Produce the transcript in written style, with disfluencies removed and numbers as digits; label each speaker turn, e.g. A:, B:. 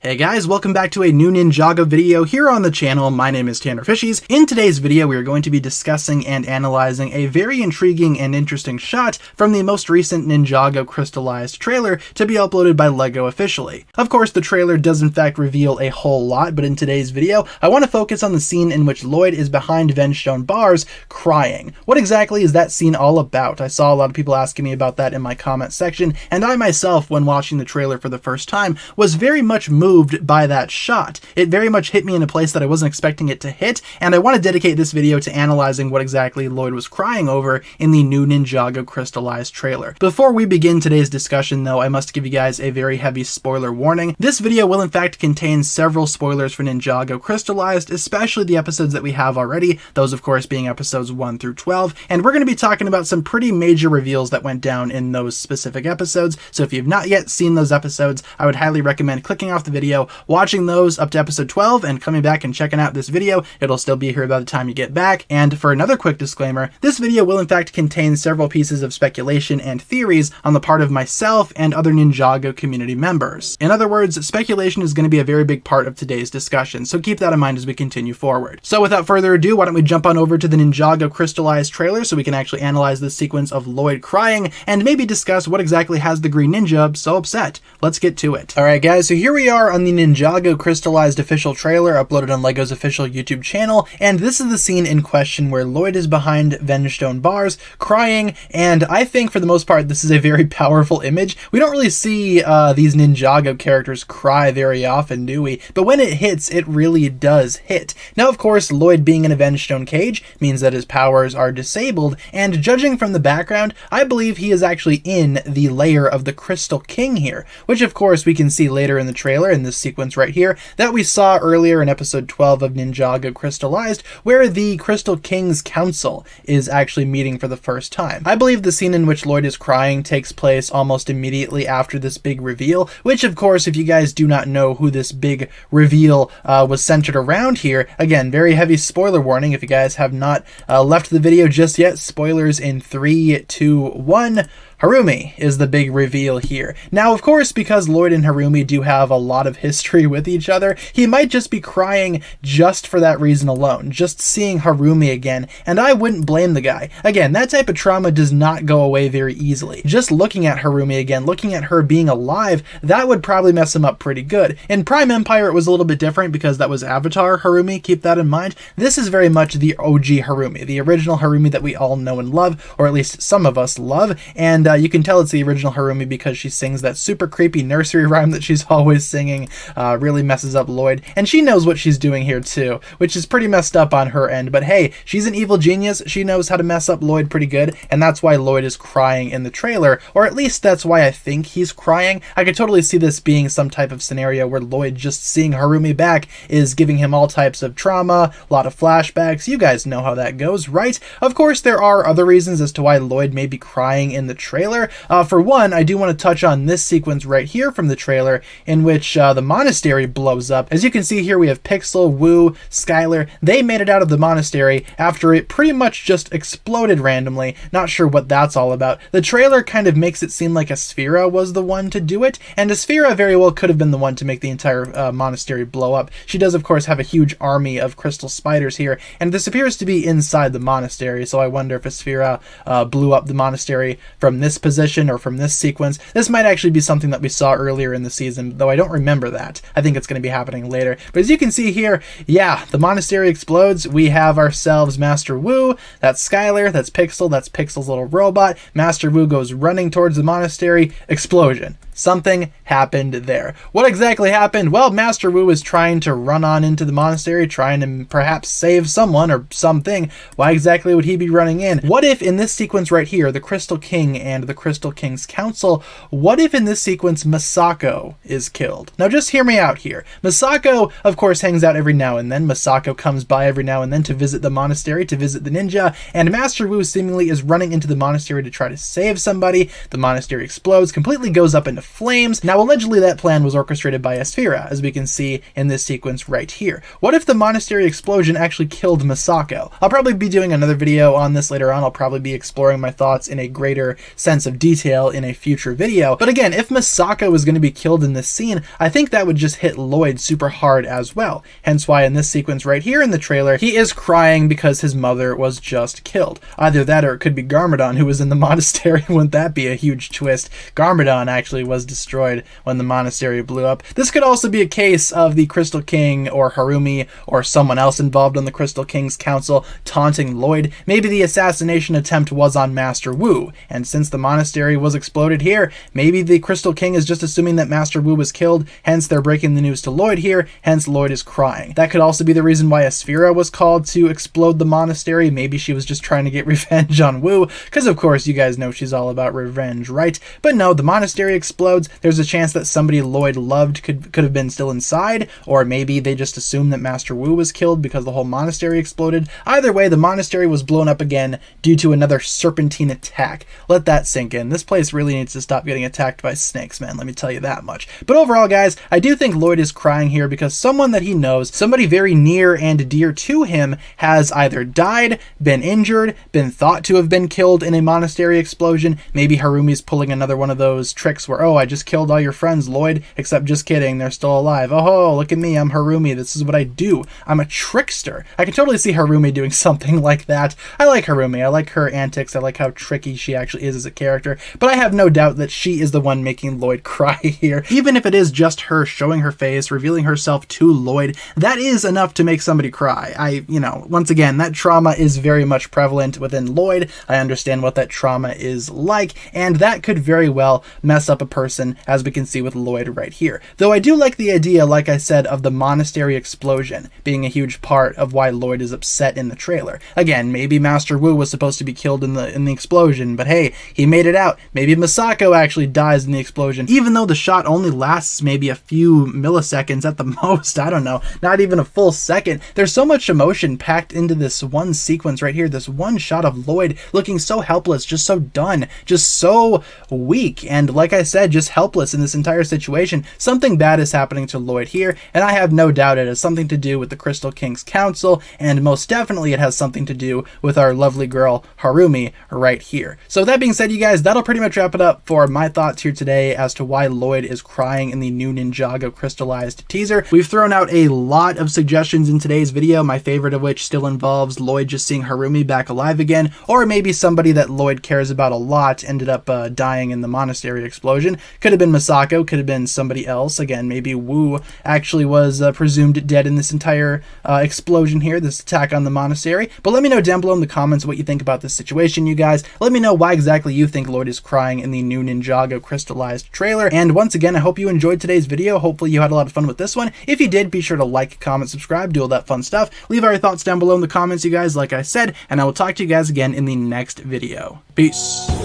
A: Hey guys, welcome back to a new Ninjago video here on the channel. My name is TannerFishies. In today's video, we are going to be discussing and analyzing a very intriguing and interesting shot from the most recent Ninjago Crystalized trailer to be uploaded by LEGO officially. Of course, the trailer does in fact reveal a whole lot, but in today's video, I want to focus on the scene in which Lloyd is behind Stone bars crying. What exactly is that scene all about? I saw a lot of people asking me about that in my comment section, and I myself, when watching the trailer for the first time, was very much moved by that shot. It very much hit me in a place that I wasn't expecting it to hit, and I want to dedicate this video to analyzing what exactly Lloyd was crying over in the new Ninjago Crystalized trailer. Before we begin today's discussion though, I must give you guys a very heavy spoiler warning. This video will in fact contain several spoilers for Ninjago Crystalized, especially the episodes that we have already, those of course being episodes 1 through 12, and we're going to be talking about some pretty major reveals that went down in those specific episodes, so if you've not yet seen those episodes, I would highly recommend clicking off the video, watching those up to episode 12, and coming back and checking out this video. It'll still be here by the time you get back. And for another quick disclaimer, this video will in fact contain several pieces of speculation and theories on the part of myself and other Ninjago community members. In other words, speculation is going to be a very big part of today's discussion, so keep that in mind as we continue forward. So without further ado, why don't we jump on over to the Ninjago Crystalized trailer so we can actually analyze this sequence of Lloyd crying and maybe discuss what exactly has the Green Ninja so upset. Let's get to it. Alright guys, so here we are on the Ninjago Crystalized official trailer uploaded on LEGO's official YouTube channel, and this is the scene in question where Lloyd is behind Stone bars crying, and I think for the most part this is a very powerful image. We don't really see these Ninjago characters cry very often, do we? But when it hits, it really does hit. Now of course, Lloyd being in a Stone cage means that his powers are disabled, and judging from the background, I believe he is actually in the lair of the Crystal King here, which of course we can see later in the trailer in this sequence right here that we saw earlier in episode 12 of Ninjago Crystalized, where the Crystal King's council is actually meeting for the first time. I believe the scene in which Lloyd is crying takes place almost immediately after this big reveal, which of course, if you guys do not know who this big reveal was centered around here, again, very heavy spoiler warning if you guys have not left the video just yet. Spoilers in 3, 2, 1. Harumi is the big reveal here. Now, of course, because Lloyd and Harumi do have a lot of history with each other, he might just be crying just for that reason alone, just seeing Harumi again, and I wouldn't blame the guy. Again, that type of trauma does not go away very easily. Just looking at Harumi again, looking at her being alive, that would probably mess him up pretty good. In Prime Empire, it was a little bit different because that was Avatar Harumi, keep that in mind. This is very much the OG Harumi, the original Harumi that we all know and love, or at least some of us love, and you can tell it's the original Harumi because she sings that super creepy nursery rhyme that she's always singing. Really messes up Lloyd, and she knows what she's doing here too, which is pretty messed up on her end, but hey, she's an evil genius. She knows how to mess up Lloyd pretty good, and that's why Lloyd is crying in the trailer, or at least that's why I think he's crying. I could totally see this being some type of scenario where Lloyd just seeing Harumi back is giving him all types of trauma, a lot of flashbacks. You guys know how that goes, right? Of course, there are other reasons as to why Lloyd may be crying in the trailer. For one, I do want to touch on this sequence right here from the trailer in which the monastery blows up. As you can see here, we have Pixel, Wu, Skylar. They made it out of the monastery after it pretty much just exploded randomly. Not sure what that's all about. The trailer kind of makes it seem like Asphira was the one to do it, and Asphira very well could have been the one to make the entire monastery blow up. She does, of course, have a huge army of crystal spiders here, and this appears to be inside the monastery, so I wonder if Asphira blew up the monastery from this position or from this sequence. This might actually be something that we saw earlier in the season, though I don't remember that. I think it's going to be happening later. But as you can see here, yeah, the monastery explodes. We have ourselves Master Wu. That's Skylar. That's Pixel. That's Pixel's little robot. Master Wu goes running towards the monastery. Explosion. Something happened there. What exactly happened? Well, Master Wu is trying to run on into the monastery, trying to perhaps save someone or something. Why exactly would he be running in? What if in this sequence right here, the Crystal King and the Crystal King's council, what if in this sequence Masako is killed? Now just hear me out here. Masako, of course, hangs out every now and then. Masako comes by every now and then to visit the monastery, to visit the ninja, and Master Wu seemingly is running into the monastery to try to save somebody. The monastery explodes, completely goes up into flames. Now, allegedly that plan was orchestrated by Asphira, as we can see in this sequence right here. What if the monastery explosion actually killed Misako? I'll probably be doing another video on this later on. I'll probably be exploring my thoughts in a greater sense of detail in a future video. But again, if Misako was going to be killed in this scene, I think that would just hit Lloyd super hard as well. Hence why in this sequence right here in the trailer, he is crying because his mother was just killed. Either that or it could be Garmadon who was in the monastery. Wouldn't that be a huge twist? Garmadon actually was destroyed when the monastery blew up. This could also be a case of the Crystal King or Harumi or someone else involved on the Crystal King's council taunting Lloyd. Maybe the assassination attempt was on Master Wu, and since the monastery was exploded here, maybe the Crystal King is just assuming that Master Wu was killed, hence they're breaking the news to Lloyd here, hence Lloyd is crying. That could also be the reason why Asphira was called to explode the monastery. Maybe she was just trying to get revenge on Wu, because of course you guys know she's all about revenge, right? But no, the monastery explodes. There's a chance that somebody Lloyd loved could have been still inside, or maybe they just assumed that Master Wu was killed because the whole monastery exploded. Either way, the monastery was blown up again due to another serpentine attack. Let that sink in. This place really needs to stop getting attacked by snakes, man. Let me tell you that much. But overall, guys, I do think Lloyd is crying here because someone that he knows, somebody very near and dear to him, has either died, been injured, been thought to have been killed in a monastery explosion. Maybe Harumi's pulling another one of those tricks where, oh, I just killed all your friends, Lloyd, except just kidding, they're still alive. Oh, look at me, I'm Harumi, this is what I do. I'm a trickster. I can totally see Harumi doing something like that. I like Harumi. I like her antics. I like how tricky she actually is as a character, but I have no doubt that she is the one making Lloyd cry here. Even if it is just her showing her face, revealing herself to Lloyd, that is enough to make somebody cry. Once again, that trauma is very much prevalent within Lloyd. I understand what that trauma is like, and that could very well mess up a person, as we can see with Lloyd right here. Though I do like the idea, like I said, of the monastery explosion being a huge part of why Lloyd is upset in the trailer. Again, maybe Master Wu was supposed to be killed in the explosion, but hey, he made it out. Maybe Misako actually dies in the explosion, even though the shot only lasts maybe a few milliseconds at the most. I don't know, not even a full second. There's so much emotion packed into this one sequence right here, this one shot of Lloyd looking so helpless, just so done, just so weak, and like I said, just helpless in this entire situation. Something bad is happening to Lloyd here, and I have no doubt it has something to do with the Crystal King's council, and most definitely it has something to do with our lovely girl Harumi right here. So that being said, you guys, that'll pretty much wrap it up for my thoughts here today as to why Lloyd is crying in the new Ninjago Crystalized teaser. We've thrown out a lot of suggestions in today's video, my favorite of which still involves Lloyd just seeing Harumi back alive again, or maybe somebody that Lloyd cares about a lot ended up dying in the monastery explosion. Could have been Misako, could have been somebody else. Again, maybe Wu actually was presumed dead in this entire explosion here, this attack on the monastery. But let me know down below in the comments what you think about this situation, you guys. Let me know why exactly you think Lloyd is crying in the new Ninjago Crystalized trailer. And once again, I hope you enjoyed today's video. Hopefully you had a lot of fun with this one. If you did, be sure to like, comment, subscribe, do all that fun stuff. Leave all your thoughts down below in the comments, you guys, like I said, and I will talk to you guys again in the next video. Peace.